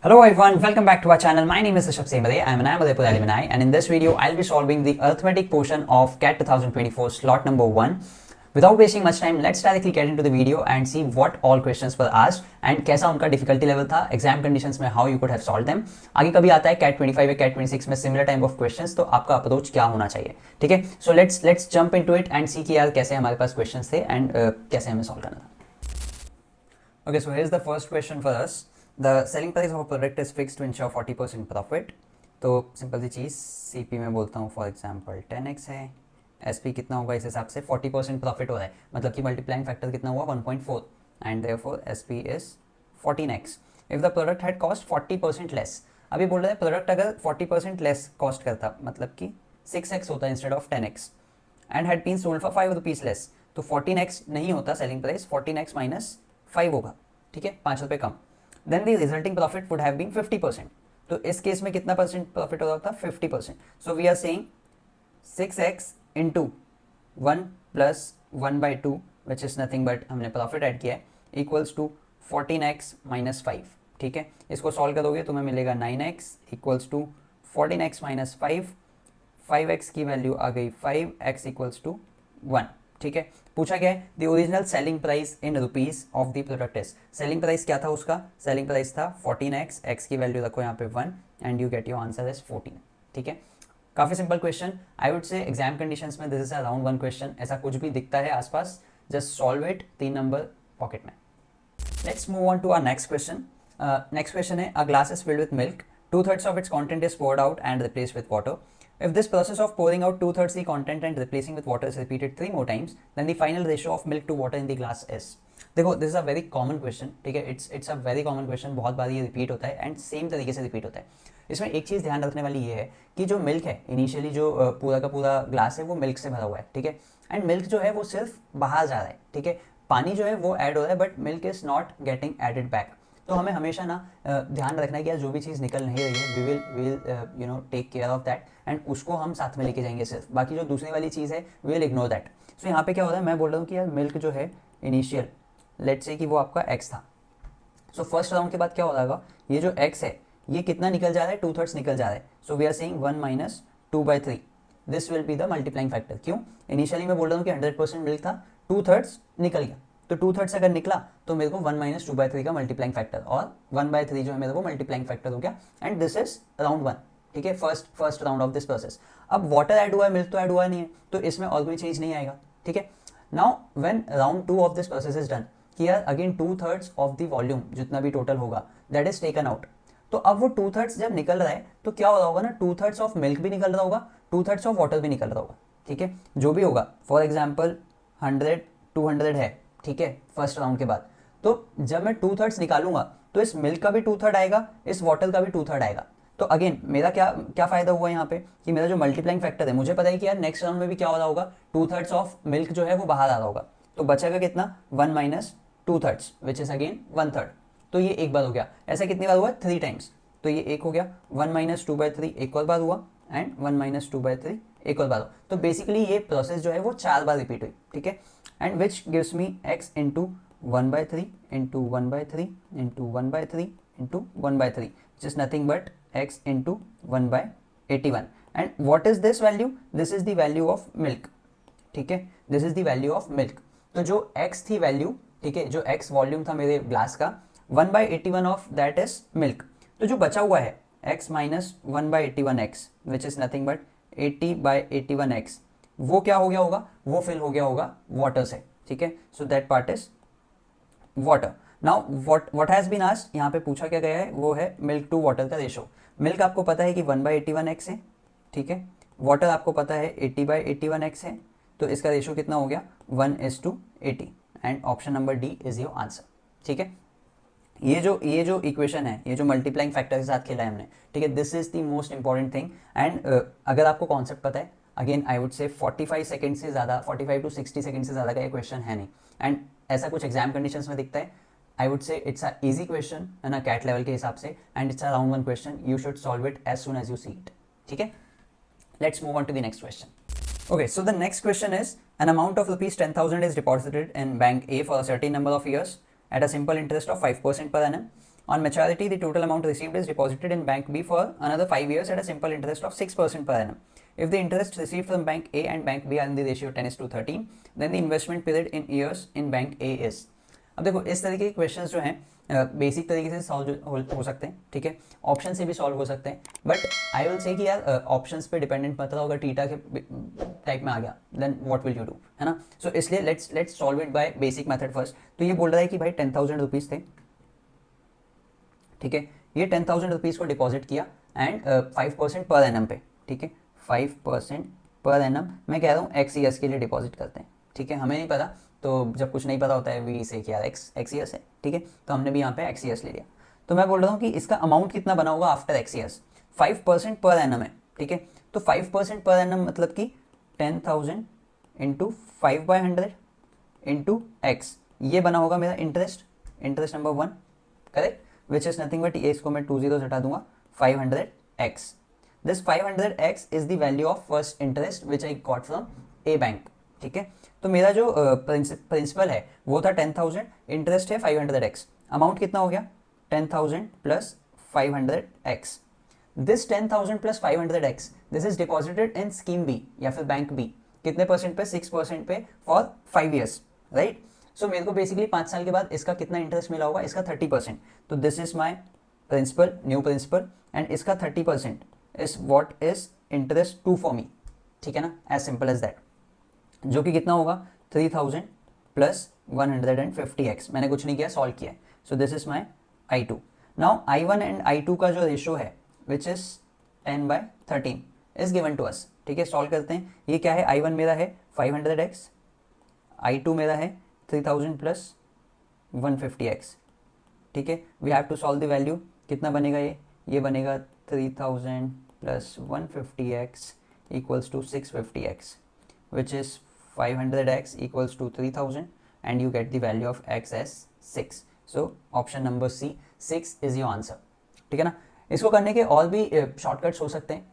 Hello everyone, welcome back to our channel. My name is Rishabh Sembade. I am an Udaipur alumni, and in this video I'll be solving the arithmetic portion of CAT 2024 slot number 1. Without wasting much time, let's directly get into the video and see what all questions were asked and कैसा उनका difficulty level था, exam conditions में how you could have solved them. आगे कभी आता है CAT 25 या CAT 26 में similar type of questions, तो आपका approach क्या होना चाहिए, ठीक है? So let's jump into it and see कि यार कैसे हमारे पास questions थे and कैसे हमें solve करना था. Okay, so here's the first question for us. The selling price of a product is fixed to ensure 40% profit. तो सिंपल सी चीज़ CP में बोलता हूँ फॉर एग्जाम्पल 10x है, SP कितना होगा इस हिसाब से 40% प्रॉफिट हो रहा है, मतलब कि मल्टीप्लाइंग फैक्टर कितना हुआ 1.4 and therefore SP is 14x. If the product had cost 40% less, अभी बोल रहे हैं प्रोडक्ट अगर 40% लेस कॉस्ट करता मतलब कि 6x होता है instead of 10x and had been sold for 5 rupees less, तो 14x नहीं होता सेलिंग प्राइस, 14x माइनस 5 होगा, ठीक है, 5 रुपये कम. Then the resulting profit would have been 50%. तो इस केस में कितना परसेंट प्रॉफिट हो रहा था 50%. So we are saying 6x into 1 plus 1 by 2 which is nothing but हमने प्रॉफिट ऐड किया है equals to 14x minus 5. ठीक है, इसको सॉल्व करोगे तो हमें मिलेगा 9x equals to 14x minus 5. 5x की वैल्यू आ गई 5x equals to 1. ठीक है, पूछा गया है the original selling price in rupees of the product is. Selling price क्या था उसका, सेलिंग प्राइस था 14x, x की वैल्यू रखो यहाँ पे 1 and you get your answer is 14. ठीक है, काफी simple question. I would say exam conditions में this is a round 1 question. ऐसा कुछ भी दिखता है आसपास just solve it, 3 number pocket में. Let's move on to our next question. Next question है a glass is filled with milk, 2/3 of its content is poured out and replaced with water. If this process of pouring out 2/3 the content and replacing with water is repeated 3 more times, then the final ratio of milk to water in the glass is. देखो this is a very common question, ठीक है, it's a very common question, बहुत बार ये repeat होता है and same तरीके से repeat होता है. इसमें एक चीज़ ध्यान रखने वाली ये है कि जो मिल्क है इनिशियली जो पूरा का पूरा ग्लास है वो मिल्क से भरा हुआ है, ठीक है, एंड मिल्क जो है वो सिर्फ बाहर जा रहा है, ठीक है, पानी जो है वो ऐड हो रहा है but milk is not getting added back. तो हमें हमेशा ना ध्यान रखना है कि यार जो भी चीज़ निकल नहीं रही है we will you know take care of that and उसको हम साथ में लेके जाएंगे सिर्फ, बाकी जो दूसरी वाली चीज़ है वी विल इग्नोर दैट. सो यहाँ पे क्या होता है, मैं बोल रहा हूँ कि यार मिल्क जो है इनिशियल लेट्स से कि वो आपका x था. सो फर्स्ट राउंड के बाद क्या हो जाएगा, ये जो x है ये कितना निकल जा रहा है 2/3 निकल जा रहा है. So we are saying 1 minus 2/3, this will be the multiplying factor. क्यों, इनिशियली मैं बोल रहा हूँ कि 100% मिल्क था, 2/3 निकल गया, तो 2/3 अगर निकला तो मेरे को 1 माइनस 2/3 का मल्टीप्लाइंग फैक्टर और 1/3 जो है मेरे को मल्टीप्लाइंग फैक्टर हो गया एंड दिस इज राउंड 1. ठीक है, first round of this process. अब वाटर ऐड हुआ है, मिल्क तो ऐड हुआ नहीं है, तो इसमें और कोई चेंज नहीं आएगा. ठीक है, now when round 2 of this process is done, कि यार अगेन 2/3 ऑफ द वॉल्यूम जितना भी टोटल होगा दैट इज टेकन आउट. तो अब वो 2/3 जब निकल रहा है तो क्या हो रहा होगा ना, 2/3 ऑफ मिल्क भी निकल रहा होगा, 2/3 ऑफ वाटर भी निकल रहा होगा. ठीक है, जो भी होगा, फॉर एग्जाम्पल 100 200 है, ठीक है, फर्स्ट राउंड के बाद, तो जब मैं 2/3 निकालूंगा तो इस मिल्क का भी 2/3 आएगा, इस वाटर का भी 2/3 आएगा. तो अगेन मेरा क्या फायदा हुआ यहाँ पे कि मेरा जो मल्टीप्लाइंग फैक्टर है, मुझे पता है कि यार नेक्स्ट राउंड में भी क्या हो रहा होगा, 2/3 ऑफ मिल्क जो है वो बाहर आ रहा होगा, तो बचेगा कितना 1 माइनस 2/3 विच इज अगेन 1/3. तो ये एक बार हो गया. ऐसा कितनी बार हुआ, 3 टाइम्स, तो ये एक हो गया. 1 माइनस 2/3 एक और बार हुआ एंड 1 माइनस 2/3 एक और बार हुआ. तो बेसिकली ये प्रोसेस जो है वो 4 बार रिपीट हुई. ठीक है, and which gives me x into 1/3 into 1/3 into 1/3 into 1/3 which is nothing but x into 1/81. and what is this value, this is the value of milk. ठीक है, this is the value of milk. तो जो x थी value, ठीक है, जो x volume था मेरे ग्लास का, 1/81 ऑफ दैट इज मिल्क. तो जो बचा हुआ है x minus 1/81x which is nothing but 80/81x, वो क्या हो गया होगा, वो फिल हो गया होगा वाटर से. ठीक है, so that part is water. Now what has been asked, यहाँ पे पूछा क्या गया है वो है मिल्क टू वाटर का रेशो. मिल्क आपको पता है कि 1/81x है, ठीक है, वाटर आपको पता है 80/81x है, तो इसका रेशो कितना हो गया 1:80 and option number D is your answer. ठीक है, ये जो इक्वेशन है, ये जो मल्टीप्लाइंग फैक्टर के साथ खेला है हमने, ठीक है, this is the most important thing. And अगर आपको कॉन्सेप्ट पता है, अगेन आई वुड से 45 सेकंड से ज़्यादा, 45 टू 60 सेकंड से ज़्यादा का ये क्वेश्चन है नहीं. एंड ऐसा कुछ एग्जाम कंडीशंस में दिखता है, I would say it's a easy question है ना कैट लेवल के हिसाब से, and it's a round 1 question, you should solve it as soon as you see it. ठीक है, let's move on to the next question. Okay, so the next question is an amount of rupees 10,000 is deposited in bank A for a certain number of years at a simple interest of 5% per annum. On maturity, the total amount received is deposited in bank B for another 5 years at a simple interest of 6% per annum. If the interest received from bank A and bank B are in the ratio 10:13, then the investment period in years in bank A is. अब देखो इस तरीके के questions जो हैं basic तरीके से solve हो सकते हैं, ठीक है, ऑप्शन से भी सॉल्व हो सकते हैं, बट आई विल से कि यार ऑप्शंस पे डिपेंडेंट मत रहो, अगर टीटा के टाइप में आ गया then what will you do, है ना. सो इसलिए let's solve it by basic method first. तो ये बोल रहा है कि भाई 10,000 रुपीज़ थे, ठीक है, ये 10,000 रुपीज़ को डिपॉजिट किया एंड 5% पर एनम पे, ठीक है, 5% पर एनम. मैं कह रहा हूँ एक्स ईयर्स के लिए डिपॉजिट करते हैं, ठीक है, हमें नहीं पता, तो जब कुछ नहीं पता होता है वी से क्या एक्स ईयर्स है, ठीक है, तो हमने भी यहाँ पे एक्स ईयर्स ले लिया. तो मैं बोल रहा हूँ कि इसका अमाउंट कितना बना होगा after x years. 5% per annum है, ठीक है, तो 5% पर एनम मतलब कि 10,000 इंटू 5/100 इंटू एक्स, ये बना होगा मेरा interest number 1, correct, which is nothing but ये इसको मैं 2 zeros हटा दूंगा, 500x. This 500x is the value of first interest which I got from A bank, ठीक है. तो मेरा जो प्रिंसिपल है वो था 10,000, इंटरेस्ट है 500x, अमाउंट कितना हो गया 10,000 plus 500x. This 10,000 plus 500x this is deposited in scheme B या फिर बैंक बी, कितने परसेंट पे, 6% पे फॉर 5 years, राइट. सो मेरे को बेसिकली 5 साल के बाद इसका कितना इंटरेस्ट मिला होगा, इसका 30%. तो this is my principal, new principal, and इसका 30% is what is interest 2 for me, ठीक है ना, एज सिंपल एज दैट, जो कि कितना होगा 3,000 प्लस 150x. मैंने कुछ नहीं किया, सॉल्व किया. So this is my I2. Now I1 and I2 का जो रेशियो है which is 10/13 is given to us, ठीक है. सॉल्व करते हैं. ये क्या है, I1 मेरा है 500x, I2 मेरा है 3,000 प्लस 150x, ठीक है. We have to solve the value. कितना बनेगा ये बनेगा 3,000 plus 150x equals to 650x, which is 500x equals to 3,000 and you get the value of x as 6. So option number C, 6 is your answer, ठीक है ना. इसको करने के और भी शॉर्टकट्स हो सकते हैं,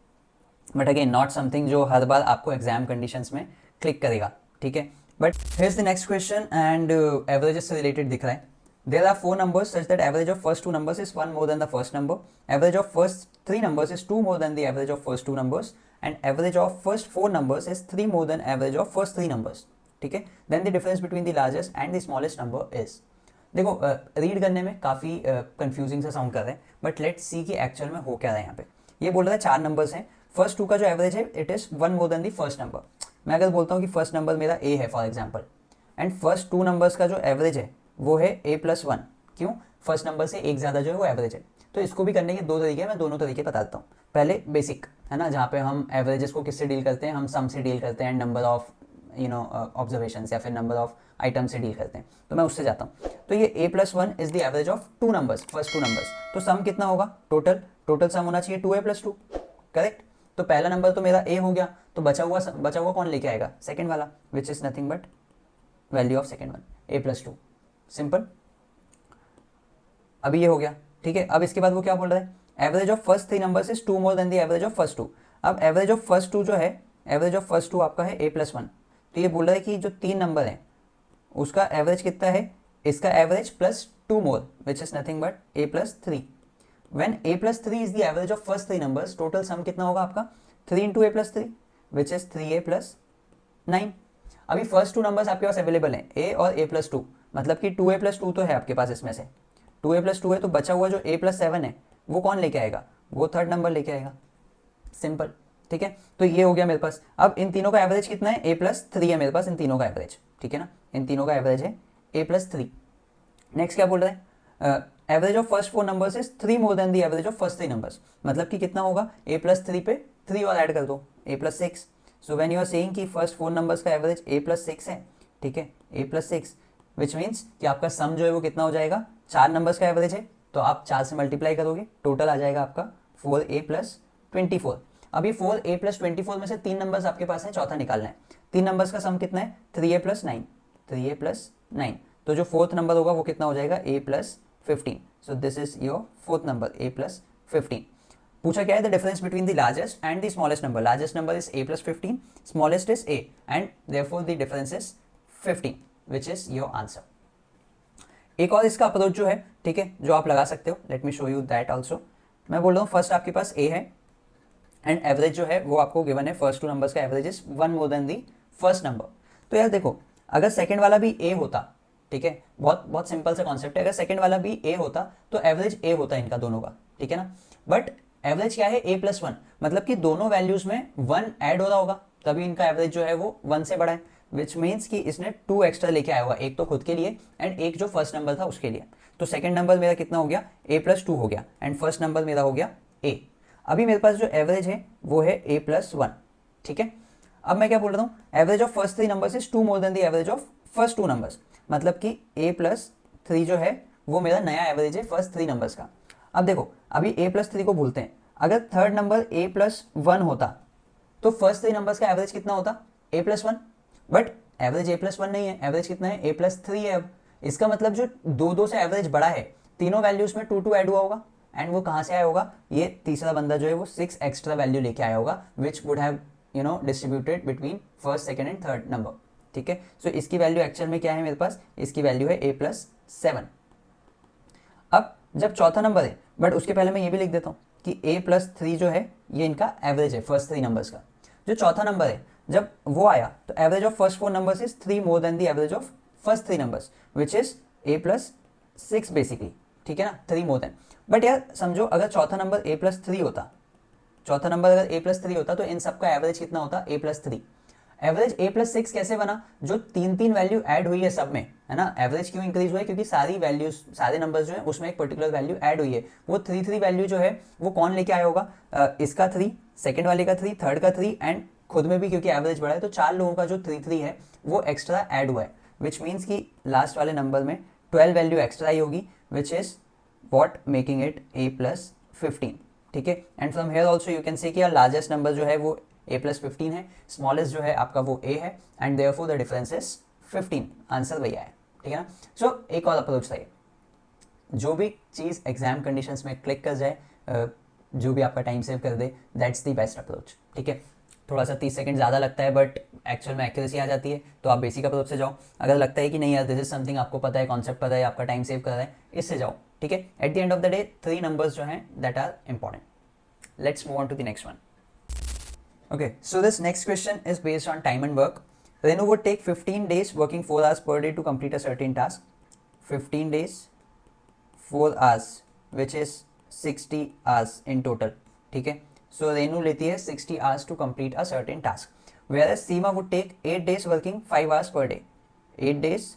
बट अगेन नॉट समथिंग जो हर बार आपको एग्जाम कंडीशंस में क्लिक करेगा, ठीक है. But here's the next question and averages से रिलेटेड दिख रहा है. There are 4 numbers such that average of first 2 numbers is 1 more than the first number. Average of first 3 numbers is 2 more than the average of first 2 numbers. And average of first 4 numbers is 3 more than average of first 3 numbers. ठीक है. Then the difference between the largest and the smallest number is. देखो read करने में काफ़ी confusing सा sound कर रहे हैं, बट लेट्स सी कि एक्चुअल में हो क्या रहा है यहाँ पे. ये बोल रहा है 4 नंबर्स हैं, फर्स्ट 2 का जो एवरेज है it is 1 more than the first number. मैं अगर बोलता हूँ कि फर्स्ट नंबर मेरा ए है for example, and first 2 numbers का जो एवरेज है वो है a+1. क्यों, फर्स्ट नंबर से एक ज़्यादा जो है वो एवरेज है. तो इसको भी करने के 2 तरीके हैं, मैं दोनों तरीके बता देता हूँ. पहले बेसिक है ना, जहाँ पे हम एवरेजेस को किससे डील करते हैं, हम सम से डील करते हैं, नंबर ऑफ ऑब्जर्वेशन या फिर नंबर ऑफ आइटम से डील करते हैं, तो मैं उससे जाता हूँ. तो ये a+1 is the average of 2 numbers, first 2 numbers. तो सम कितना होगा, टोटल सम होना चाहिए 2a+2, करेक्ट. तो पहला नंबर तो मेरा a हो गया, तो बचा हुआ कौन लेके आएगा, सेकेंड वाला, which is nothing but value of second one, a+2, simple. अभी ये हो गया, ठीक है. अब इसके बाद वो क्या बोल रहा है, average of first 3 numbers is 2 more than the average of first 2. अब एवरेज ऑफ फर्स्ट 2 जो है, एवरेज ऑफ फर्स्ट 2 आपका है a+1. तो ये बोल रहा है कि जो 3 नंबर है उसका एवरेज कितना है, इसका average plus 2 more which is nothing but a+3. When a+3 is the average of first 3 numbers, total sum कितना होगा आपका 3 into a+3 which is 3a+9. अभी फर्स्ट 2 नंबर्स आपके पास अवेलेबल हैं, a और a+2, मतलब कि 2a+2 तो है आपके पास, इसमें से 2a+2 है, तो बचा हुआ जो a+7 है वो कौन लेके आएगा, वो थर्ड नंबर लेके आएगा, सिंपल, ठीक है. तो ये हो गया मेरे पास. अब इन तीनों का एवरेज कितना है, a+3 है मेरे पास, इन तीनों का एवरेज, ठीक है ना, इन तीनों का एवरेज है a+3. नेक्स्ट क्या बोल रहा है, average of first 4 numbers is 3 more than the average of first 3 numbers, मतलब कि कितना होगा, a+3 पे 3 और ऐड कर दो, a+6. So when you are saying कि फर्स्ट 4 नंबर्स का एवरेज a+6 है, ठीक है, a+6, विच मीन्स कि आपका सम जो है वो कितना हो जाएगा, 4 नंबर्स का एवरेज है, तो आप 4 से मल्टीप्लाई करोगे, टोटल आ जाएगा आपका 4a+24. अभी 4a+24 में से 3 नंबर्स आपके पास हैं, चौथा निकालना है. 3 नंबर्स का सम कितना है, 3a+9. तो जो फोर्थ नंबर होगा वो कितना हो जाएगा, a+15. So this is your fourth number, a+15. पूछा क्या है, the difference between the largest and the smallest number. Largest number is a+15, smallest is a, and therefore the difference is 15, which is your answer. एक और इसका approach जो है, ठीक है, जो आप लगा सकते हो, let me show you that also. मैं बोल रहा हूँ फर्स्ट आपके पास ए है एंड एवरेज जो है वो आपको गिवन है, फर्स्ट टू नंबर्स का average is 1 more than the first number. तो यार देखो, अगर सेकंड वाला भी ए होता, ठीक है, बहुत बहुत सिंपल सा कॉन्सेप्ट है, अगर सेकंड वाला भी ए होता तो एवरेज ए होता इनका दोनों का, ठीक है ना। बट एवरेज क्या है, ए प्लस वन, मतलब कि दोनों वैल्यूज में 1 ऐड हो रहा होगा, तभी इनका एवरेज जो है वो 1 से बड़ा है, विच मीन्स कि इसने 2 एक्स्ट्रा लेके आया होगा, एक तो खुद के लिए एंड एक जो फर्स्ट नंबर था उसके लिए। तो सेकंड नंबर मेरा कितना हो गया, ए प्लस 2 हो गया एंड फर्स्ट नंबर मेरा हो गया ए। अभी मेरे पास जो एवरेज है वो है ए प्लस 1, ठीक है। अब मैं क्या बोल रहा हूँ, average of first 3 numbers is 2 more than the average of first 2 numbers, मतलब कि ए प्लस 3 जो है वो मेरा नया एवरेज है फर्स्ट 3 नंबर्स का। अब देखो, अभी ए प्लस 3 को भूलते हैं, अगर थर्ड नंबर ए प्लस 1 होता तो फर्स्ट 3 नंबर्स का एवरेज कितना होता, A plus 1। But average A plus 1 नहीं है, एवरेज कितना है, ए प्लस 3 है। अब इसका मतलब जो 2-2 से एवरेज बड़ा है, तीनों वैल्यूज में 2-2 ऐड हुआ होगा एंड वो कहाँ से आया होगा, ये तीसरा बंदा जो है वो 6 एक्स्ट्रा वैल्यू लेके आया होगा, which would have distributed between first second and third number, ठीक है। सो इसकी वैल्यू एक्चुअल में क्या है मेरे पास, इसकी वैल्यू है ए प्लस 7। अब जब चौथा नंबर है, बट उसके पहले मैं ये भी लिख देता हूँ कि ए प्लस 3 जो है ये इनका एवरेज है फर्स्ट 3 नंबर्स का। जो चौथा नंबर है जब वो आया तो average of first 4 numbers is 3 more than the average of first 3 numbers, which is a plus 6 basically, ठीक है ना, 3 मोर देन। बट यार समझो, अगर चौथा नंबर ए प्लस 3 होता, चौथा नंबर अगर ए प्लस 3 होता तो इन सबका एवरेज कितना होता, A plus 3। Average A plus 6 कैसे बना, जो 3-3 वैल्यू ऐड हुई है सब में, है ना। एवरेज क्यों इंक्रीज हुआ है, क्योंकि सारी वैल्यूज, सारे नंबर्स जो है उसमें एक पर्टिकुलर वैल्यू ऐड हुई है। वो 3-3 वैल्यू जो है वो कौन लेके आया होगा, इसका 3, सेकंड वाले का 3, थर्ड का 3 एंड खुद में भी, क्योंकि एवरेज बढ़ा है तो 4 लोगों का जो 3-3 है वो एक्स्ट्रा ऐड हुआ है, विच मीन्स कि लास्ट वाले नंबर में 12 वैल्यू एक्स्ट्रा ही होगी, which is what making it A plus 15, ठीक है। And from here also you can say कि लार्जेस्ट नंबर जो है वो ए प्लस 15 है, स्मॉलेस्ट जो है आपका वो ए है and therefore the difference is 15। Answer वही आया, ठीक है ना। सो एक और अप्रोच था ये, जो भी चीज़ एग्जाम कंडीशंस में क्लिक कर जाए, जो भी आपका टाइम सेव कर दे, दैट्स द बेस्ट अप्रोच, ठीक है। थोड़ा सा 30 सेकंड ज़्यादा लगता है बट एक्चुअल में एक्यूरेसी आ जाती है, तो आप बेसिक अप्रोच से जाओ। अगर लगता है कि नहीं यार दिस इज समथिंग, आपको पता है, कॉन्सेप्ट पता है, आपका टाइम सेव कर रहा है, इससे जाओ, ठीक है। At the end of the day 3 numbers जो हैं that are important. Let's move on to the next one. Okay, so this next question is based on time and work. Renu would take 15 days working 4 hours per day to complete a certain task. 15 days, 4 hours, which is 60 hours in total. ठीक है, so Renu लेती है 60 hours to complete a certain task. Whereas Seema would take 8 days working 5 hours per day. 8 days,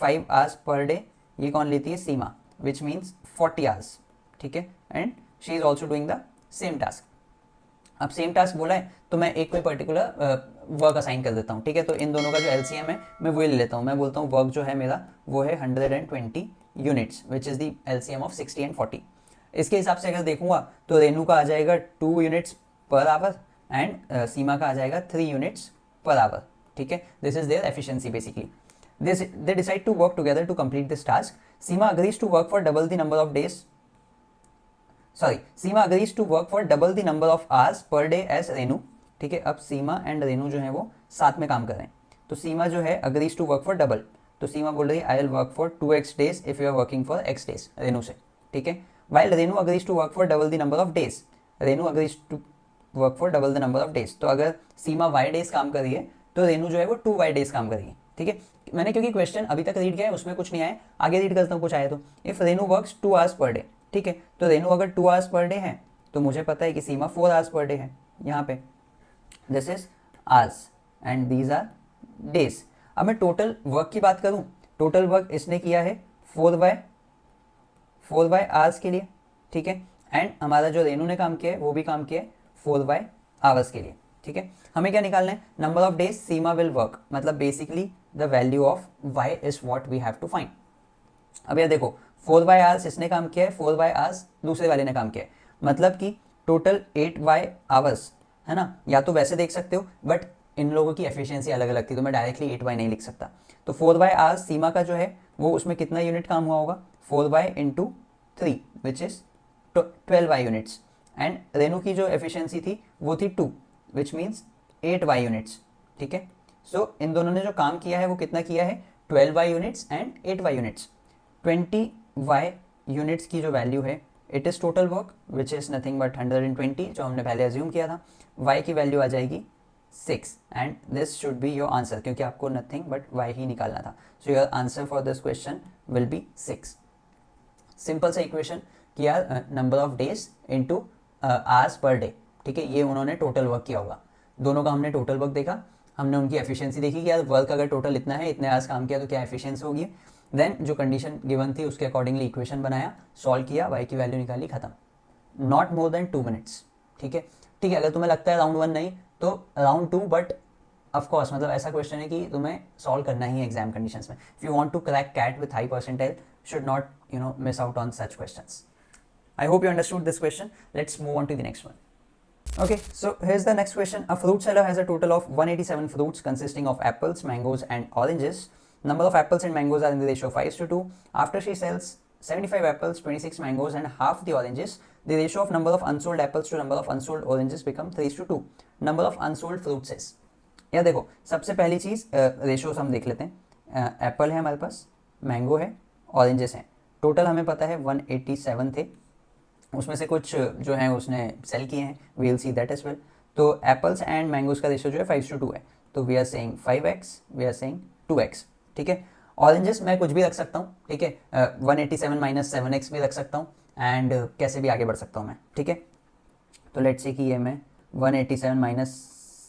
5 hours per day. ये कौन लेती है, Seema, which means 40 hours. ठीक है, and she is also doing the same task. अब same task बोला है तो मैं एक कोई पर्टिकुलर वर्क असाइन कर देता हूँ, ठीक है। तो इन दोनों का जो एलसीएम है मैं वही ले लेता हूँ, मैं बोलता हूँ वर्क जो है मेरा वो है 120 units, which is the LCM of 60 and 40। इसके हिसाब से अगर देखूंगा तो रेनू का आ जाएगा 2 यूनिट्स पर आवर एंड सीमा का आ जाएगा 3 यूनिट्स पर आवर, ठीक है। This is their efficiency basically. They decide to work together to complete this task. Seema agrees to work for double the number of days, Seema agrees to work for double the number of hours per day as Renu, ठीक है। अब सीमा and Renu जो है वो साथ में काम कर रहे हैं, तो सीमा जो है agrees to work for double, तो सीमा बोल रही है I will work for 2x days if you are working for x days Renu से, ठीक है। While Renu agrees to work for double the number of days, Renu agrees to work for double the number of days. तो अगर सीमा y days काम कर रही है तो रेनू जो है वो 2y डेज काम करेगी, ठीक है। मैंने क्योंकि क्वेश्चन अभी तक रीड किया है उसमें कुछ नहीं आया, आगे रीड करता हूँ कुछ आया तो। If Renu works 2 hours per day, ठीक है, तो रेनू अगर 2 आवर्स पर डे है तो मुझे पता है कि सीमा 4 आवर्स पर डे है, यहाँ पे this is hours and these are days. अब मैं टोटल वर्क की बात करूँ, टोटल वर्क इसने किया है 4 बाय आवर्स के लिए, ठीक है। एंड हमारा जो रेनू ने काम किया है वो भी काम किया है 4 बाय आवर्स के लिए, ठीक है। हमें क्या निकालना है, number of days Seema will work, मतलब basically the value of y is what we have to find. अब ये देखो 4 बाय आवर्स इसने काम किया है, 4 बाय आवर्स दूसरे वाले ने काम किया है, मतलब कि टोटल 8 बाय आवर्स, है ना। या तो वैसे देख सकते हो बट इन लोगों की एफिशिएंसी अलग अलग थी तो मैं डायरेक्टली 8 बाय नहीं लिख सकता। तो 4 बाय आवर्स सीमा का जो है वो उसमें कितना यूनिट काम हुआ होगा, 4 bye into 3 which is 12 by units. And Renu की जो एफिशिएंसी थी वो थी 2 विच मीन्स 8 बाय यूनिट्स, ठीक है। सो इन दोनों ने जो काम किया है वो कितना किया है, 12 by units and 8 by units. 20y units की जो वैल्यू है it is total work which is nothing but 120 जो हमने पहले अज्यूम किया था. y की वैल्यू आ जाएगी 6 and this should be your answer क्योंकि आपको नथिंग बट y ही निकालना था. So your answer for this question will be 6. Simple सा इक्वेशन किया number of days into hours per day. ठीक है, ये उन्होंने टोटल वर्क किया होगा. दोनों का हमने टोटल वर्क देखा, हमने उनकी एफिशिएंसी देखी कि यार वर्क अगर टोटल इतना है, इतने आवर्स काम किया तो क्या एफिशिएंसी होगी. देन जो कंडीशन गिवन थी उसके अकॉर्डिंगली इक्वेशन बनाया, सॉल्व किया, y की वैल्यू निकाली, खत्म. Not more than 2 minutes. ठीक है, ठीक है. अगर तुम्हें लगता है राउंड 1 नहीं तो राउंड 2, बट ऑफकोर्स मतलब ऐसा क्वेश्चन है कि तुम्हें सॉल्व करना ही है एग्जाम कंडीशंस में. If you want to crack CAT with high percentile should not miss out on such questions. I hope you understood this question. Let's move on to the next one. Okay, so here's the next question. A fruit seller has a total of 187 fruits consisting of apples, mangoes and oranges. Number of apples and mangoes are in the ratio of 5:2. After she sells 75 apples, 26 mangoes and half the oranges, the ratio of number of unsold apples to number of unsold oranges become 3:2. Number of unsold fruits is. या देखो, सबसे पहली चीज़ ratios हम देख लेते हैं. Apple है हमारे पास, मैंगो है, ऑरेंजेस हैं. टोटल हमें पता है 187 थे, उसमें से कुछ जो है उसने सेल किए हैं, we will see that as well. तो एप्पल्स एंड मैंगोज का रेशियो जो है 5:2 है, तो we are saying 5x, we are saying 2x. ठीक है, ऑरेंजेस मैं कुछ भी रख सकता हूँ. ठीक है, 187 माइनस 7x भी रख सकता हूँ एंड कैसे भी आगे बढ़ सकता हूँ मैं. ठीक है, तो लेट्स से कि ये मैं 187 माइनस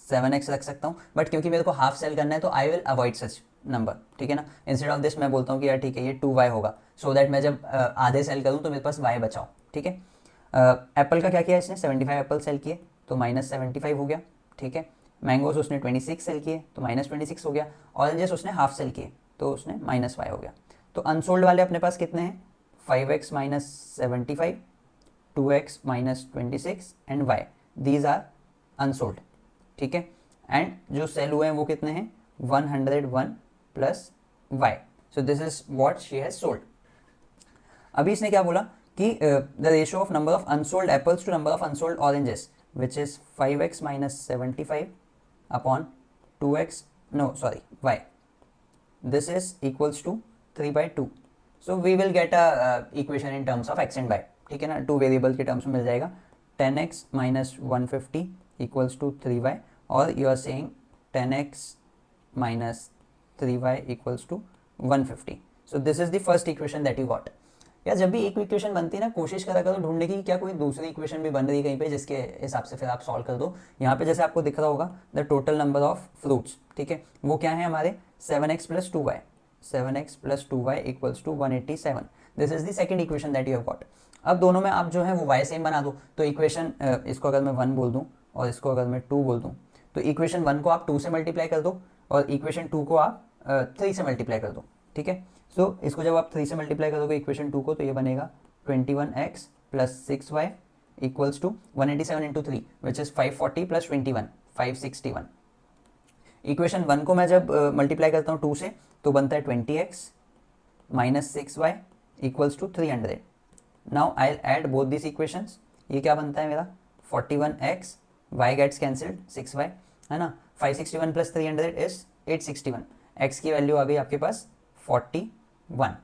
7x रख सकता हूँ, बट क्योंकि मेरे को हाफ सेल करना है तो I will avoid such number. ठीक है ना, इंस्टेड ऑफ दिस मैं बोलता हूँ कि यार ठीक है ये 2y होगा, सो दैट मैं जब आधे सेल करूँ तो मेरे पास y बचाओ. ठीक है, एप्पल का क्या किया इसने, 75 एप्पल सेल किए तो -75 हो गया. ठीक है, मैंगोस उसने 26 सेल किए तो -26 हो गया. ऑरेंजेस उसने हाफ सेल किए तो उसने -y हो गया. तो अनसोल्ड वाले अपने पास कितने हैं, 5x minus 75, 2x minus 26 and y, these are unsold. ठीक है, एंड जो सेल हुए हैं वो कितने हैं, 101 plus y. So this is what she has sold. अभी इसने क्या बोला कि the ratio of number of unsold apples to number of unsold oranges which is 5x minus 75 upon 2x, no sorry y, this is equals to 3/2. so we will get a equation in terms of x and y. ठीक है ना, 2 variable के terms में मिल जाएगा. 10x minus 150 equals to 3y, और you are saying 10x minus 3y equals to 150. So this is the first equation that you got. या जब भी एक इक्वेशन बनती है ना, कोशिश करा करो ढूंढने की क्या कोई दूसरी इक्वेशन भी बन रही है कहीं पे जिसके हिसाब से फिर आप सॉल्व कर दो. यहाँ पे जैसे आपको दिख रहा होगा the total number of fruits, ठीक है, वो क्या है हमारे 7x plus 2y, 7x plus 2y equals to 187. This is the second equation that you have got. अब दोनों में आप जो है वो y सेम बना दो. तो इक्वेशन इसको अगर मैं 1 बोल दूँ और इसको अगर मैं 2 बोल दूँ तो इक्वेशन 1 को आप 2 से मल्टीप्लाई कर दो और इक्वेशन 2 को आप 3 से मल्टीप्लाई कर दो. ठीक है, सो इसको जब आप 3 से मल्टीप्लाई करोगे इक्वेशन 2 को तो ये बनेगा 21x plus 6y equals to 187 into 3 which is 540 plus 21 561. Equation 1 को मैं जब मल्टीप्लाई करता हूँ 2 से तो बनता है 20x minus 6y equals to 300. Now I will add both this equations. ये क्या बनता है मेरा 41x, y gets cancelled 6y है ना. 561 प्लस 300 इज 861. x की वैल्यू आ गई आपके पास 21,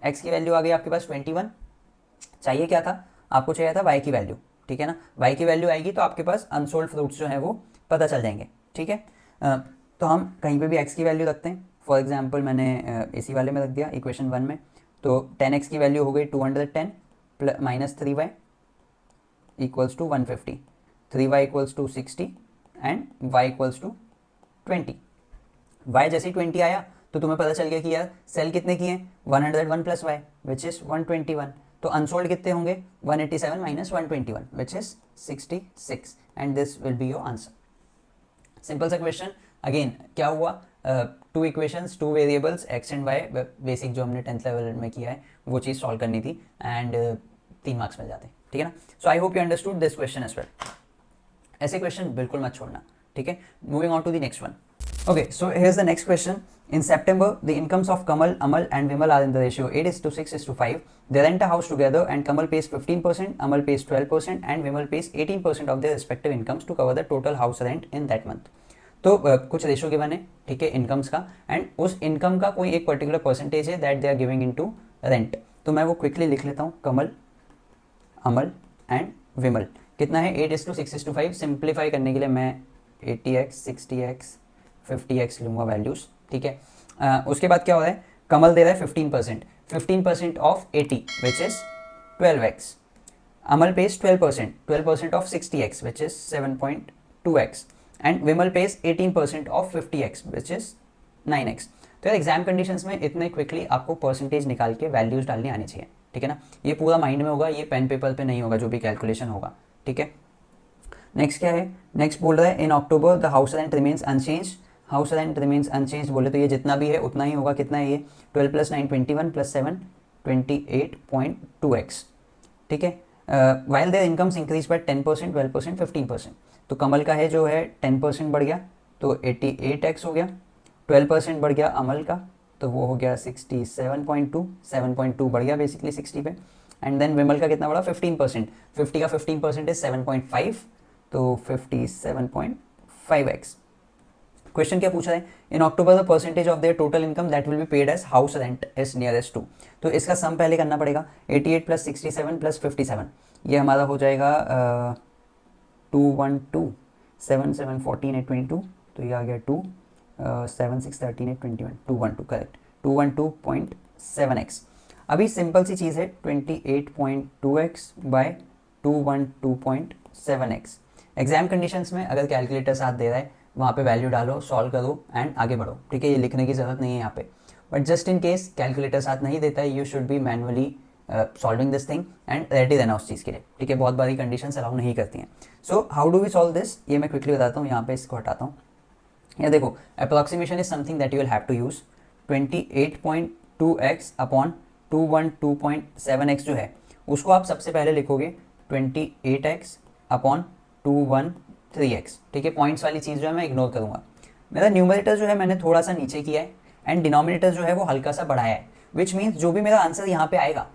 x की वैल्यू आ गई आपके पास 21. चाहिए क्या था, आपको चाहिए था y की वैल्यू. ठीक है ना, y की वैल्यू आएगी तो आपके पास अनसोल्ड फ्रूट्स जो है वो पता चल जाएंगे. ठीक है, तो हम कहीं पे भी x की वैल्यू रखते हैं. फॉर एग्जांपल मैंने इसी वाले में रख दिया इक्वेशन 1 में, तो 10x की वैल्यू हो गई 210 minus 3y equals to 150, 3y equals to 60 and y equals to 20. y जैसे ही 20 आया तो तुम्हें पता चल गया कि यार सेल कितने किए हैं 101 प्लस y विच इज 121. तो अनसोल्ड कितने होंगे 187 minus 121 which is 66 and this will be your answer. Simple सा क्वेश्चन. अगेन क्या हुआ, 2 equations 2 variables x and y, basic जो हमने 10th लेवल में किया है वो चीज़ सॉल्व करनी थी एंड 3 मार्क्स मिल जाते. ठीक है ना. So I hope you understood this question as well. ऐसे क्वेश्चन बिल्कुल मत छोड़ना. ठीक है, moving on to the next one. Okay, so here's the next question. In September, the incomes of Kamal, Amal and Vimal are in the ratio 8:6:5. They rent a house together and Kamal pays 15%, Amal pays 12% and Vimal pays 18% of their respective incomes to cover the total house rent in that month. तो कुछ ratio given है, ठीक है, incomes का, and उस income का कोई एक पर्टिकुलर परसेंटेज है that they are giving into rent. तो मैं वो क्विकली लिख लेता हूँ, कमल, अमल एंड विमल। कितना है 8:6:5। सिंप्लीफाई करने के लिए मैं 80x 60x 50x लूँगा वैल्यूज़, ठीक है। उसके बाद क्या हो रहा है, कमल दे रहा है 15% of 80 which is 12x। Amal pays 12% of 60x which is 7.2x and Vimal pays 18% of 50x which is 9x। तो यार एग्जाम कंडीशंस में इतने क्विकली आपको परसेंटेज निकाल के वैल्यूज डालनी आनी चाहिए, ठीक है ना। ये पूरा माइंड में होगा, ये पेन पेपर पे नहीं होगा जो भी कैलकुलेशन होगा, ठीक है। नेक्स्ट क्या है, नेक्स्ट बोल रहा है in October the house rent remains unchanged. House rent remains unchanged बोले तो ये जितना भी है उतना ही होगा। कितना है ये, 12 + 9 21 + 7 28.2x, ठीक है। While their incomes increase by 10%, 12%, 15%। तो कमल का है जो है 10% बढ़ गया तो 88x हो गया, 12% बढ़ गया अमल का तो वो हो गया 67.2, 7.2 बढ़ गया बेसिकली 60 पे। एंड देन विमल का कितना बढ़ा, 15%, 50 का 15% है 7.5 तो 57.5x। क्वेश्चन क्या पूछा है, in October the percentage of their total income that will be paid as house rent is nearest to. तो इसका सम पहले करना पड़ेगा, 88 + 67 + 57 ये हमारा हो जाएगा 212, 7 7 14 8 22 तो ये आ गया 2 7 6 13 8 21 212 करेक्ट 212.7x। अभी सिंपल सी चीज़ है 28.2x bye 212.7x। Exam conditions में अगर कैलकुलेटर साथ दे रहा है वहाँ पे वैल्यू डालो, सॉल्व करो एंड आगे बढ़ो, ठीक है। ये लिखने की ज़रूरत नहीं है यहाँ पे, but just in case calculator साथ नहीं देता है you should be manually solving this thing and ready रहना उस चीज़ के लिए, ठीक है। बहुत बारी कंडीशंस अलाउ नहीं करती हैं। So how do we solve this, ये मैं क्विकली बताता हूँ। यहाँ पे इसको हटाता हूँ। ये देखो, approximation is something that you will have to use. 28.2x upon 212.7x जो है उसको आप सबसे पहले लिखोगे 28x अपॉन 213x, ठीक है। पॉइंट्स वाली चीज़ जो है मैं इग्नोर करूँगा। मेरा न्यूमरेटर जो है मैंने थोड़ा सा नीचे किया है एंड डिनोमिनेटर जो है वो हल्का सा बढ़ाया है, विच मीन्स जो भी मेरा आंसर यहाँ पे आएगा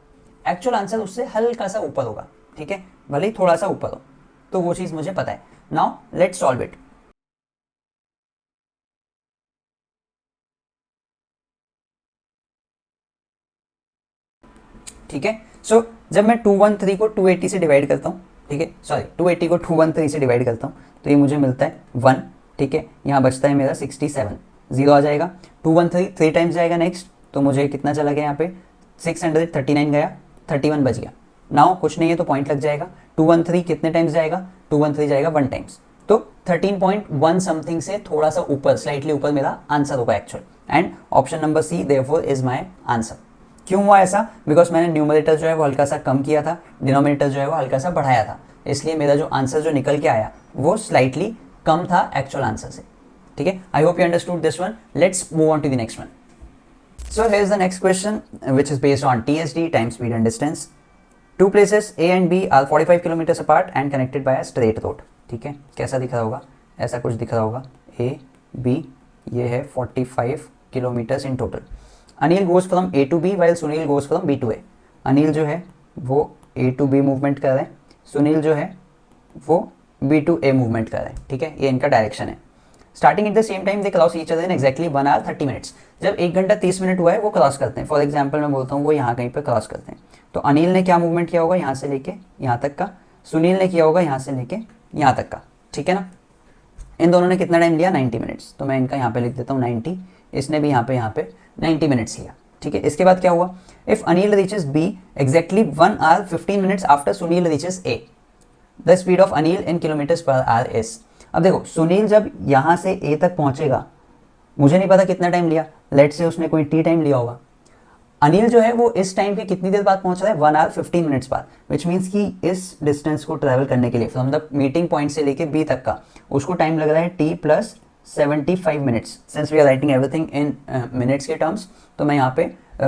एक्चुअल आंसर उससे हल्का सा ऊपर होगा, ठीक है, भले ही थोड़ा सा ऊपर हो, तो वो चीज़ मुझे पता है। Now let's solve it. ठीक है, सो जब मैं 213 को 280 से डिवाइड करता हूँ, ठीक है, सॉरी 280 को 213 से डिवाइड करता हूँ तो ये मुझे मिलता है 1, ठीक है। यहाँ बचता है मेरा 67, 0 आ जाएगा। 213 3 टाइम्स जाएगा नेक्स्ट, तो मुझे कितना चला गया यहाँ पे 639 गया, 31 बच गया। नाउ कुछ नहीं है तो पॉइंट लग जाएगा। 213 कितने टाइम्स जाएगा, 213 जाएगा 1 टाइम्स, तो 13.1 समथिंग से थोड़ा सा ऊपर, स्लाइटली ऊपर मेरा आंसर होगा actual. And option number C therefore is my answer. क्यों हुआ ऐसा, बिकॉज मैंने न्यूमरेटर जो है वो हल्का सा कम किया था, डिनोमिनेटर जो है वो हल्का सा बढ़ाया था, इसलिए मेरा जो आंसर जो निकल के आया वो स्लाइटली कम था एक्चुअल आंसर से, ठीक है। I hope you understood this one. Let's move on to the next one. So here is the next question which is based on TSD, time speed and distance. Two places A and B are 45 kilometre apart and connected by a straight road, ठीक है। कैसा दिख रहा होगा, ऐसा कुछ दिख रहा होगा। A B ये है 45 kilometres in total. Anil goes from A to B while Sunil goes from B to A। Anil जो है वो A to B मूवमेंट कर रहे हैं, सुनील जो है वो B to A मूवमेंट कर रहे हैं, ठीक है। ये इनका डायरेक्शन है। Starting at the same time they cross each other in exactly 1 hour 30 minutes। जब 1 घंटा 30 मिनट हुआ है वो क्रॉस करते हैं। फॉर एग्जाम्पल मैं बोलता हूँ वो यहाँ कहीं पर क्रॉस करते हैं, तो अनिल ने क्या मूवमेंट किया होगा, यहाँ से लेके यहाँ तक का, सुनील ने किया होगा यहाँ से लेके यहाँ तक का, ठीक है ना। इन दोनों ने कितना टाइम लिया, 90 मिनट्स। तो मैं इनका यहाँ पे लिख देता हूँ 90, इसने भी यहाँ पे 90 मिनट्स लिया, ठीक है। इसके बाद क्या हुआ, if Anil reaches B exactly 1 hour 15 minutes after Sunil reaches A, the speed of Anil in kilometres per hour is. अब देखो सुनील जब यहाँ से A तक पहुंचेगा, मुझे नहीं पता कितना टाइम लिया, लेट से उसने कोई T टाइम लिया होगा। अनिल जो है वो इस टाइम के कितनी देर बाद पहुंच रहा है, 1 hour 15 minutes बाद, विच मीन्स कि इस डिस्टेंस को ट्रैवल करने के लिए फ्रॉम द मीटिंग पॉइंट से लेके B तक का उसको टाइम लग रहा है T + 75 minutes. Since we are writing everything in minutes के टर्म्स, तो मैं यहाँ पे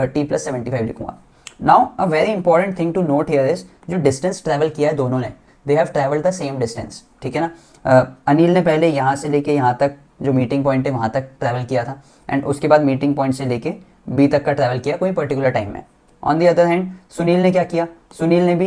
T + 75 लिखूंगा। Now a very important thing to note here is, जो डिस्टेंस ट्रैवल किया है दोनों ने, they have travelled the same distance, ठीक है ना। अनिल ने पहले यहाँ से लेके यहाँ तक जो मीटिंग पॉइंट है वहाँ तक ट्रैवल किया था, एंड उसके बाद मीटिंग पॉइंट से लेके B तक का ट्रैवल किया कोई पर्टिकुलर टाइम में। On the other hand Sunil ने क्या किया, सुनील ने भी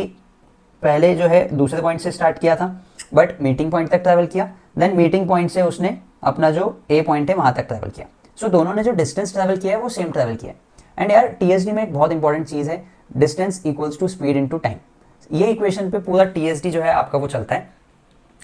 पहले जो है दूसरे पॉइंट से स्टार्ट किया था, बट मीटिंग पॉइंट तक ट्रैवल किया, देन मीटिंग पॉइंट से उसने अपना जो ए पॉइंट है वहां तक ट्रैवल किया। सो दोनों ने जो डिस्टेंस ट्रैवल किया है वो सेम ट्रैवल किया है। एंड यार टीएसडी में एक बहुत इंपॉर्टेंट चीज है, distance equals to speed into time. ये इक्वेशन पे पूरा टीएसडी जो है आपका वो चलता है।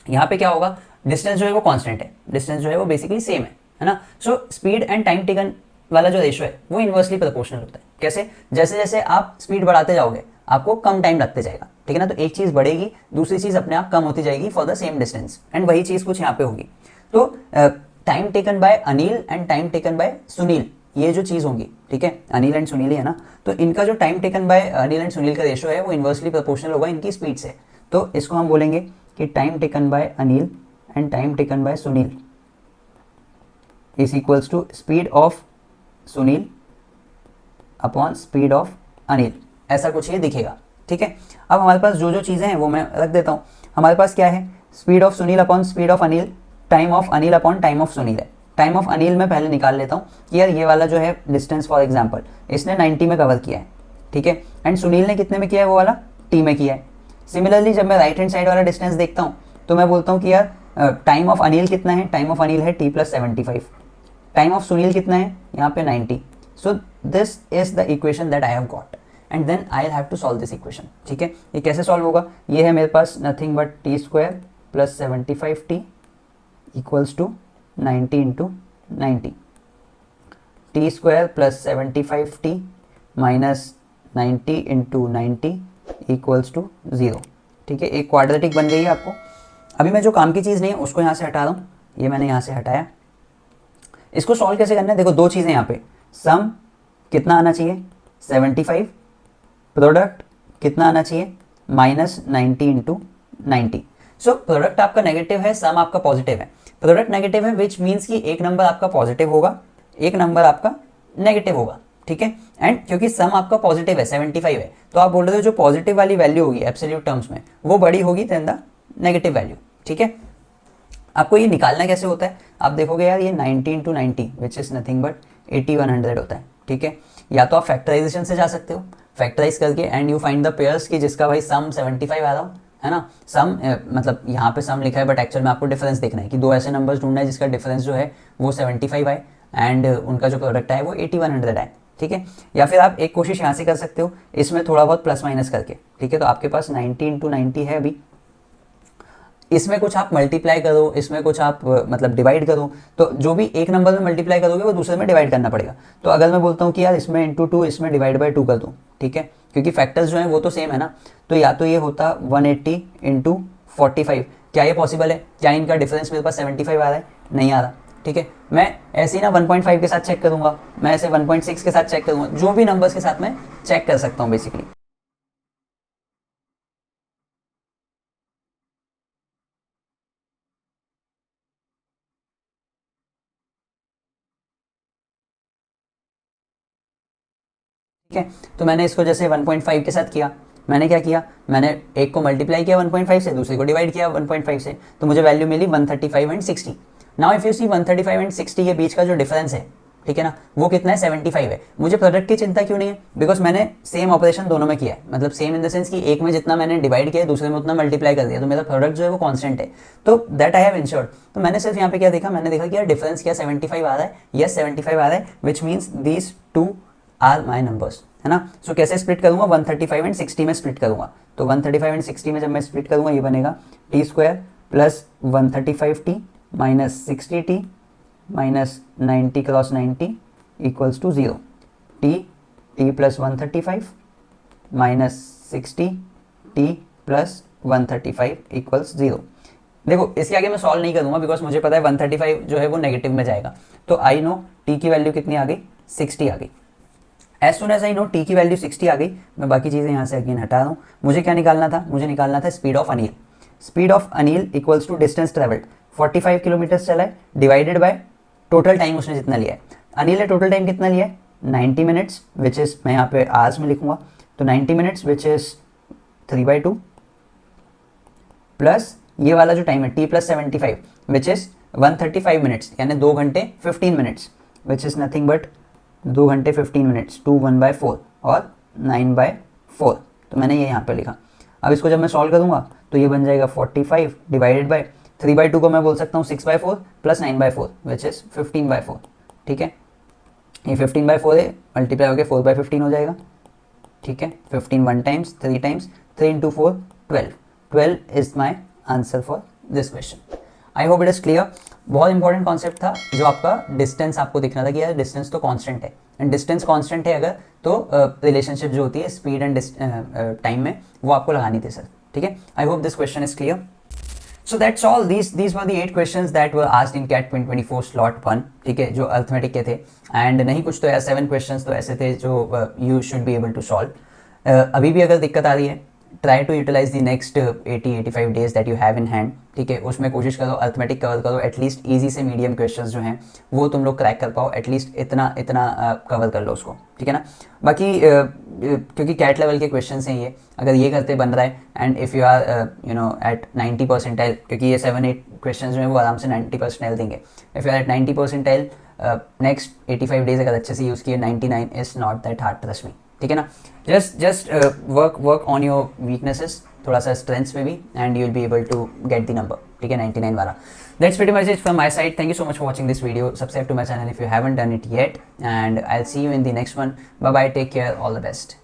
यहाँ पे क्या होगा, डिस्टेंस जो है वो कांस्टेंट है, डिस्टेंस जो है वो बेसिकली सेम है ना। So speed and time taken वाला जो रेशियो है वो इनवर्सली प्रोपोर्शनल होता है। कैसे, जैसे जैसे आप स्पीड बढ़ाते जाओगे आपको कम टाइम लगते जाएगा, ठीक है ना। तो एक चीज बढ़ेगी, दूसरी चीज अपने आप कम होती जाएगी for the same distance, and वही चीज कुछ यहाँ पे होगी। तो time taken by Anil and time taken by Sunil, ये जो चीज होंगी, ठीक है, अनिल एंड सुनील है ना, तो इनका जो time taken by Anil and Sunil का रेशियो है वो इनवर्सली प्रोपोर्शनल होगा इनकी स्पीड से। तो इसको हम बोलेंगे कि time taken by Anil and time taken by Sunil is equals to speed of Sunil upon speed of Anil, ऐसा कुछ ये दिखेगा, ठीक है। अब हमारे पास जो जो चीजें हैं वो मैं रख देता हूं। हमारे पास क्या है, speed of Sunil upon speed of Anil, time of Anil upon time of Sunil है। टाइम ऑफ अनिल में पहले निकाल लेता हूँ कि यार ये वाला जो है डिस्टेंस फॉर एग्जांपल इसने 90 में कवर किया है, ठीक है, एंड सुनील ने कितने में किया है, वो वाला टी में किया है। सिमिलरली जब मैं राइट हैंड साइड वाला डिस्टेंस देखता हूँ तो मैं बोलता हूँ कि यार टाइम ऑफ अनिल कितना है, टाइम ऑफ अनिल है t+75, टाइम ऑफ सुनील कितना है यहाँ पे 90। So this is the equation that I have got and then I have to solve this equation, ठीक है। ये कैसे सॉल्व होगा, ये है मेरे पास nothing but t² + 75t equals to 90 into 90, t² + 75t minus 90 into 90 equals to 0, ठीक है। एक क्वाड्रेटिक बन गई है आपको। अभी मैं जो काम की चीज़ नहीं है उसको यहाँ से हटा रहा हूँ, ये मैंने यहाँ से हटाया। इसको सॉल्व कैसे करना है, देखो दो चीज़ें यहाँ पे, सम कितना आना चाहिए 75, प्रोडक्ट कितना आना चाहिए -90 इंटू 90। सो प्रोडक्ट आपका नेगेटिव है, सम आपका पॉजिटिव है। प्रोडक्ट नेगेटिव है विच मीन्स कि एक नंबर आपका पॉजिटिव होगा, एक नंबर आपका नेगेटिव होगा, ठीक है। एंड क्योंकि सम आपका पॉजिटिव है 75 है, तो आप बोल रहे हो जो पॉजिटिव वाली वैल्यू होगी एब्सोल्यूट टर्म्स में वो बड़ी होगी देन द नेगेटिव वैल्यू, ठीक है। आपको ये निकालना कैसे होता है, आप देखोगे यार ये 90 into 90 which is nothing but 8100 होता है, ठीक है। या तो आप फैक्टराइजेशन से जा सकते हो, फैक्टराइज करके and you find the pairs की जिसका भाई सम 75 आ रहा हो, है ना। सम मतलब यहाँ पे सम लिखा है बट एक्चुअल में आपको डिफरेंस देखना है कि दो ऐसे नंबर्स ढूंढना है जिसका डिफरेंस जो है वो 75 आए एंड उनका जो प्रोडक्ट है वो 8100 आए, ठीक है। या फिर आप एक कोशिश यहाँ से कर सकते हो, इसमें थोड़ा बहुत प्लस माइनस करके, ठीक है। तो आपके पास 90 इंटू 90 है अभी, इसमें कुछ आप मल्टीप्लाई करो, इसमें कुछ आप मतलब डिवाइड करो, तो जो भी एक नंबर में मल्टीप्लाई करोगे वो दूसरे में डिवाइड करना पड़ेगा। तो अगर मैं बोलता हूँ कि यार इसमें इंटू 2 इसमें डिवाइड बाई 2 कर दूँ, ठीक है, क्योंकि फैक्टर्स जो हैं वो तो सेम है ना। तो या तो ये होता 180 इंटू 45, क्या ये पॉसिबल है, क्या इनका डिफरेंस मेरे पास 75 आ रहा है, नहीं आ रहा, ठीक है। मैं ऐसे ही ना 1.5 के साथ चेक करूंगा, मैं ऐसे 1.6 के साथ चेक करूंगा, जो भी नंबर्स के साथ मैं चेक कर सकता हूँ बेसिकली। ठीक है, तो मैंने इसको जैसे 1.5 के साथ किया, मैंने क्या किया, मैंने एक को मल्टीप्लाई किया 1.5 से, दूसरे को डिवाइड किया 1.5 से, तो मुझे वैल्यू मिली 135 and 60। Now if you see 135 and 60 के बीच का जो डिफरेंस है, ठीक है ना, वो कितना है 75 है। मुझे प्रोडक्ट की चिंता क्यों नहीं है, बिकॉज मैंने सेम ऑपरेशन दोनों में किया है, मतलब सेम इन द सेंस कि एक में जितना मैंने डिवाइड किया दूसरे में उतना मल्टीप्लाई कर दिया, तो मेरा प्रोडक्ट जो है वो कांस्टेंट है, तो दैट आई हैव इंश्योर्ड। तो मैंने सिर्फ यहाँ पे क्या देखा, मैंने देखा कि यार डिफरेंस क्या 75 आ रहा है, यस 75 आ रहा है, which means these two are my numbers, है ना। सो कैसे स्प्लिट करूंगा, 135 एंड 60 में स्प्लिट करूंगा। तो 135 एंड 60 में जब मैं स्प्लिट करूंगा ये बनेगा t² + 135t minus 60t minus 90 cross 90 equals to 0, t + 135 minus 60t + 135 equals 0। देखो इसके आगे मैं सॉल्व नहीं करूंगा बिकॉज मुझे पता है 135 जो है वो नेगेटिव में जाएगा, तो आई नो t की वैल्यू कितनी आ गई, 60 आ गई। As soon as I know T की वैल्यू 60 आ गई, मैं बाकी चीज़ें यहाँ से अगेन हटा रहा हूँ। मुझे क्या निकालना था, मुझे निकालना था speed of Anil. Speed of Anil equals to distance travelled, 45 kilometre चला है डिवाइडेड बाय टोटल टाइम उसने जितना लिया है। अनिल ने टोटल टाइम कितना लिया है 90 मिनट्स, विच इज़ मैं यहाँ पे आवर्स में लिखूंगा, तो 90 मिनट्स विच इज़ 3/2 प्लस ये वाला जो टाइम है t + 75 विच इज़ 135 मिनट्स, यानी 2 घंटे 15 minutes, which is nothing but 2 घंटे 15 मिनट्स, 2 1/4 और 9/4, तो मैंने ये यहाँ पे लिखा। अब इसको जब मैं सॉल्व करूँगा तो ये बन जाएगा 45 डिवाइडेड बाय 3/2 को मैं बोल सकता हूँ 6/4 प्लस 9/4 विच इज 15/4, ठीक है। ये 15/4 है, मल्टीप्लाई होकर 4/15 हो जाएगा, ठीक है। 15 1 times 3 times 3 into 4 12 is my answer for this question. I hope it is clear. बहुत इंपॉर्टेंट कॉन्सेप्ट था जो आपका डिस्टेंस आपको दिखना था कि यार डिस्टेंस तो कांस्टेंट है, एंड डिस्टेंस कांस्टेंट है अगर तो रिलेशनशिप जो होती है स्पीड एंड टाइम में वो आपको लगानी थी सर, ठीक है। I hope this question is clear. So that's all. These were the 8 questions that were asked in CAT 2024 slot 1, ठीक है, जो अर्थमेटिक के थे। एंड नहीं कुछ तो यार 7 questions तो ऐसे थे जो you should be able to solve. अभी भी अगर दिक्कत आ रही है, try to utilise the next 80-85 days that you have in hand, ठीक है। उसमें कोशिश करो अर्थमेटिक कवर करो, एटलीस्ट ईजी से मीडियम क्वेश्चंस जो हैं वो तुम लोग क्रैक कर पाओ, एटलीस्ट इतना कवर कर लो उसको, ठीक है ना। बाकी क्योंकि कैट लेवल के क्वेश्चंस हैं ये, अगर ये करते बन रहा है and if you are at 90 percentile, क्योंकि ये 7-8 क्वेश्चन जो हैं वो आराम से 90 परसेंटाइल देंगे। If you are at 90 percentile, next 85 days अगर अच्छे से यूज़ किए, 99 is not that hard, trust me, ठीक है ना। Just work on your weaknesses, थोड़ा सा स्ट्रेंथ्स पे भी, and you will be able to get the number, ठीक है, 99 वाला। That's pretty much it from my side. Thank you so much for watching this video. Subscribe to my channel if you haven't done it yet, and I will see you in the next one. Bye bye, take care, all the best.